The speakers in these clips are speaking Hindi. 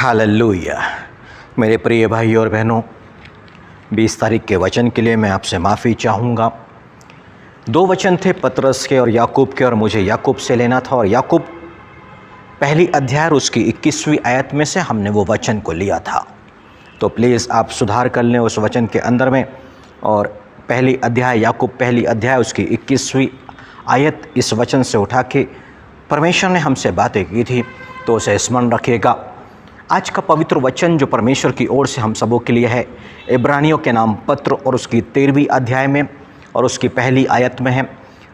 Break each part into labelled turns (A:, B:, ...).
A: हालेलुया। मेरे प्रिय भाई और बहनों, 20 तारीख के वचन के लिए मैं आपसे माफ़ी चाहूँगा। 2 वचन थे, पतरस के और याकूब के, और मुझे याकूब से लेना था। और याकूब पहली अध्याय उसकी 21वीं आयत में से हमने वो वचन को लिया था। तो प्लीज़ आप सुधार कर लें उस वचन के अंदर में। और पहली अध्याय, याकूब पहली अध्याय उसकी 21वीं आयत इस वचन से उठा के परमेश्वर ने हमसे बातें की थी, तो उसे स्मरण रखिएगा। आज का पवित्र वचन जो परमेश्वर की ओर से हम सबों के लिए है, इब्रानियों के नाम पत्र और उसकी 13वीं अध्याय में और उसकी पहली आयत में है।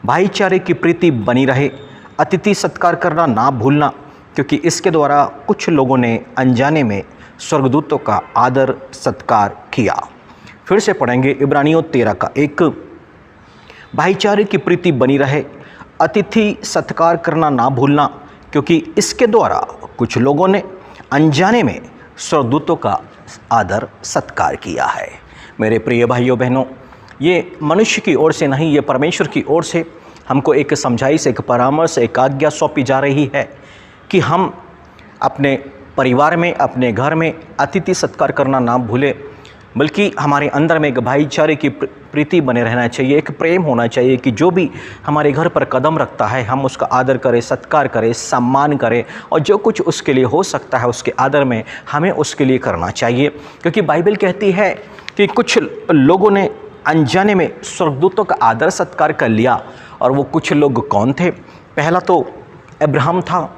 A: भाईचारे की प्रीति बनी रहे, अतिथि सत्कार करना ना भूलना, क्योंकि इसके द्वारा कुछ लोगों ने अनजाने में स्वर्गदूतों का आदर सत्कार किया। फिर से पढ़ेंगे इब्रानियों 13 का 1। भाईचारे की प्रीति बनी रहे, अतिथि सत्कार करना ना भूलना, क्योंकि इसके द्वारा कुछ लोगों ने अनजाने में स्वर्गदूतों का आदर सत्कार किया है। मेरे प्रिय भाइयों बहनों, ये मनुष्य की ओर से नहीं, ये परमेश्वर की ओर से हमको एक समझाइश, एक परामर्श, एक आज्ञा सौंपी जा रही है कि हम अपने परिवार में, अपने घर में अतिथि सत्कार करना ना भूलें, बल्कि हमारे अंदर में एक भाईचारे की प्रीति बने रहना चाहिए, एक प्रेम होना चाहिए कि जो भी हमारे घर पर कदम रखता है हम उसका आदर करें, सत्कार करें, सम्मान करें, और जो कुछ उसके लिए हो सकता है उसके आदर में हमें उसके लिए करना चाहिए। क्योंकि बाइबल कहती है कि कुछ लोगों ने अनजाने में स्वर्गदूतों का आदर सत्कार कर लिया। और वो कुछ लोग कौन थे? पहला तो अब्राहम था,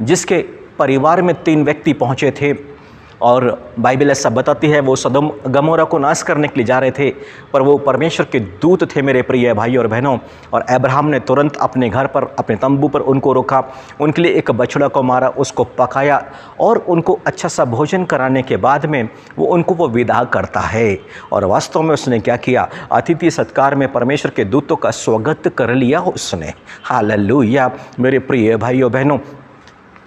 A: जिसके परिवार में 3 व्यक्ति पहुँचे थे, और बाइबल ऐसा बताती है वो सदोम गमोरा को नाश करने के लिए जा रहे थे, पर वो परमेश्वर के दूत थे मेरे प्रिय भाई और बहनों। और अब्राहम ने तुरंत अपने घर पर, अपने तंबू पर उनको रोका, उनके लिए एक बछड़ा को मारा, उसको पकाया और उनको अच्छा सा भोजन कराने के बाद में उनको विदा करता है। और वास्तव में उसने क्या किया? अतिथि सत्कार में परमेश्वर के दूतों का स्वागत कर लिया उसने। हालेलुया। मेरे प्रिय भाइयों बहनों,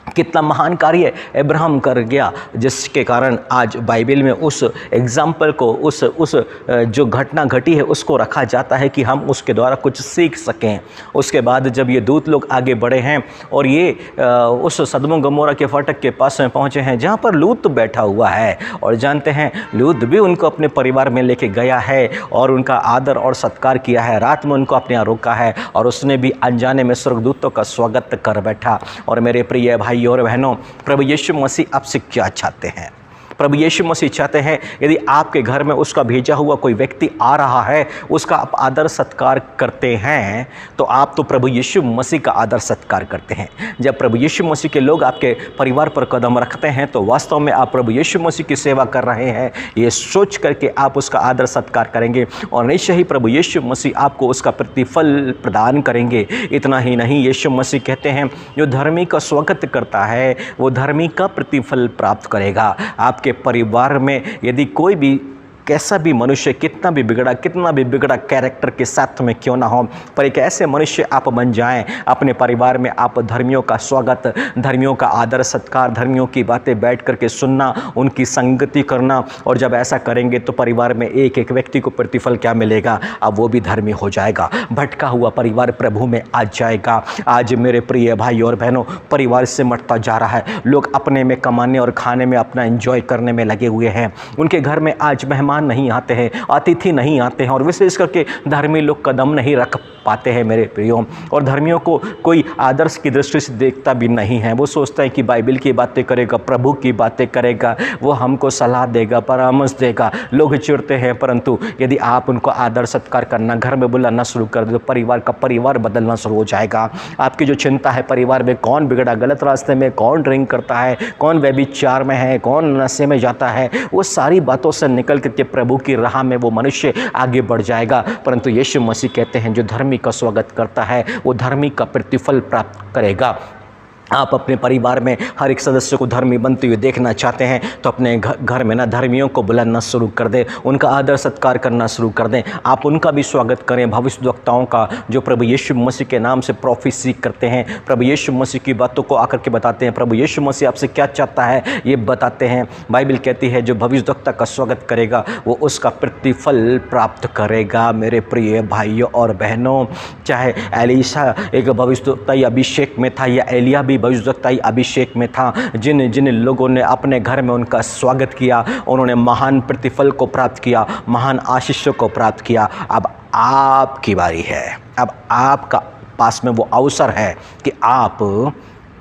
A: कितना महान कार्य अब्राहम कर गया, जिसके कारण आज बाइबल में उस एग्जाम्पल को, उस जो घटना घटी है उसको रखा जाता है कि हम उसके द्वारा कुछ सीख सकें। उसके बाद जब ये दूत लोग आगे बढ़े हैं और ये उस सदोम गमोरा के फाटक के पास में पहुँचे हैं जहाँ पर लूत बैठा हुआ है, और जानते हैं लूत भी उनको अपने परिवार में लेके गया है और उनका आदर और सत्कार किया है। रात में उनको अपने यहाँ रोका है और उसने भी अनजाने में स्वर्गदूतों का स्वागत कर बैठा। और मेरे प्रिय भाई और बहनों, प्रभु यीशु मसीह आपसे क्या चाहते हैं? प्रभु यीशु मसीह चाहते हैं यदि आपके घर में उसका भेजा हुआ कोई व्यक्ति आ रहा है, उसका आप आदर सत्कार करते हैं, तो आप तो प्रभु यीशु मसीह का आदर सत्कार करते हैं। जब प्रभु यीशु मसीह के लोग आपके परिवार पर कदम रखते हैं तो वास्तव में आप प्रभु यीशु मसीह की सेवा कर रहे हैं, ये सोच करके आप उसका आदर सत्कार करेंगे और निश्चय ही प्रभु यीशु मसीह आपको उसका प्रतिफल प्रदान करेंगे। इतना ही नहीं, यीशु मसीह कहते हैं जो धर्मी का स्वागत करता है वो धर्मी का प्रतिफल प्राप्त करेगा। आपके परिवार में यदि कोई भी कैसा भी मनुष्य, कितना भी बिगड़ा कैरेक्टर के साथ में क्यों ना हो, पर एक ऐसे मनुष्य आप बन जाएं अपने परिवार में, आप धर्मियों का स्वागत, धर्मियों का आदर सत्कार, धर्मियों की बातें बैठ करके सुनना, उनकी संगति करना। और जब ऐसा करेंगे तो परिवार में एक एक व्यक्ति को प्रतिफल क्या मिलेगा? अब वो भी धर्मी हो जाएगा, भटका हुआ परिवार प्रभु में आ जाएगा। आज मेरे प्रिय भाई और बहनों, परिवार से मटता जा रहा है, लोग अपने में कमाने और खाने में अपना एंजॉय करने में लगे हुए हैं। उनके घर में आज मेहमान नहीं आते हैं, अतिथि नहीं आते हैं, और विशेष करके धर्मी लोग कदम नहीं रख पाते हैं मेरे प्रियो। और धर्मियों को कोई आदर्श की दृष्टि से देखता भी नहीं है। वो सोचता है कि बाइबल की बातें करेगा, प्रभु की बातें करेगा, वो हमको सलाह देगा, परामर्श देगा। लोग चिढ़ते हैं, परंतु यदि आप उनको आदर सत्कार करना, घर में बुलाना शुरू कर दो, परिवार बदलना शुरू हो जाएगा। आपकी जो चिंता है परिवार में कौन बिगड़ा, गलत रास्ते में कौन ड्रिंक करता है, कौन व्यभिचार में है, कौन नशे में जाता है, वो सारी बातों से निकल करके प्रभु की राह में वो मनुष्य आगे बढ़ जाएगा। परंतु यीशु मसीह कहते हैं जो धर्मी का स्वागत करता है वो धर्मी का प्रतिफल प्राप्त करेगा। आप अपने परिवार में हर एक सदस्य को धर्मी बनते हुए देखना चाहते हैं तो अपने घर में ना धर्मियों को बुलाना शुरू कर दें, उनका आदर सत्कार करना शुरू कर दें। आप उनका भी स्वागत करें, भविष्यद्वक्ताओं का जो प्रभु यीशु मसीह के नाम से प्रोफेसी करते हैं, प्रभु यीशु मसीह की बातों को आकर के बताते हैं, प्रभु यीशु मसीह आपसे क्या चाहता है ये बताते हैं। बाइबल कहती है जो भविष्यद्वक्ता का स्वागत करेगा वो उसका प्रतिफल प्राप्त करेगा। मेरे प्रिय भाइयों और बहनों, चाहे एलीशा एक भविष्यद्वक्ता या अभिषेक में था या एलिया भी वही भविष्यवक्ताई अभिषेक में था। जिन जिन लोगों ने अपने घर में उनका स्वागत किया, उन्होंने महान प्रतिफल को प्राप्त किया, महान आशीषों को प्राप्त किया। अब आपकी बारी है। अब आपका पास में वो अवसर है कि आप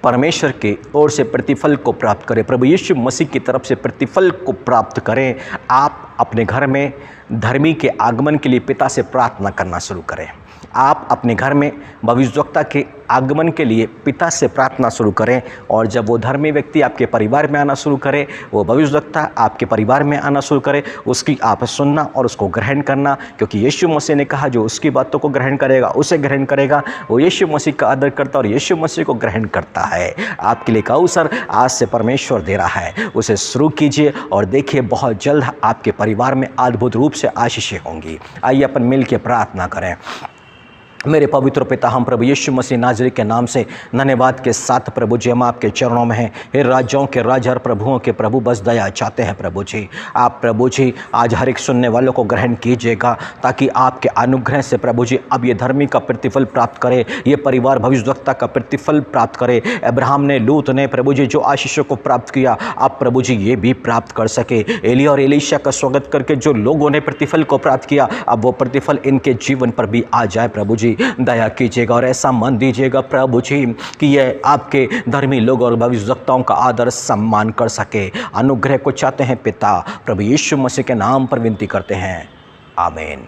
A: परमेश्वर के ओर से प्रतिफल को प्राप्त करें, प्रभु यीशु मसीह की तरफ से प्रतिफल को प्राप्त करें। आप अपने घर में धर्मी के आगमन के लिए पिता से प्रार्थना करना शुरू करें। आप अपने घर में भविष्यवक्ता के आगमन के लिए पिता से प्रार्थना शुरू करें। और जब वो धर्मी व्यक्ति आपके परिवार में आना शुरू करे, वो भविष्यवक्ता आपके परिवार में आना शुरू करे, उसकी आप सुनना और उसको ग्रहण करना, क्योंकि यीशु मसीह ने कहा जो उसकी बातों को ग्रहण करेगा उसे ग्रहण करेगा। वो यीशु मसीह का आदर करता और यीशु मसीह को ग्रहण करता है। आपके लिए एक अवसर आज से परमेश्वर दे रहा है, उसे शुरू कीजिए और देखिए बहुत जल्द आपके परिवार में अद्भुत रूप से आशीषें होंगी। आइए अपन मिल के प्रार्थना करें। मेरे पवित्र पिता, हम प्रभु यीशु मसीह नाज़री के नाम से धन्यवाद के साथ प्रभु जी हम आपके चरणों में हैं। हे राजाओं के राजा और प्रभुओं के प्रभु, बस दया चाहते हैं प्रभु जी। आप प्रभु जी आज हर एक सुनने वालों को ग्रहण कीजिएगा, ताकि आपके अनुग्रह से प्रभु जी अब ये धर्मी का प्रतिफल प्राप्त करे, ये परिवार भविष्यवक्ता का प्रतिफल प्राप्त करे। अब्राहम ने, लूत ने प्रभु जी जो आशीषों को प्राप्त किया, आप प्रभु जी ये भी प्राप्त कर सके। एलिया और एलीशा का स्वागत करके जो लोगों ने प्रतिफल को प्राप्त किया, अब वो प्रतिफल इनके जीवन पर भी आ जाए। प्रभु जी दया कीजिएगा और ऐसा मन दीजिएगा प्रभु जी कि ये आपके धर्मी लोग और भविष्यवक्ताओं का आदर सम्मान कर सके। अनुग्रह को चाहते हैं पिता, प्रभु यीशु मसीह के नाम पर विनती करते हैं, आमीन।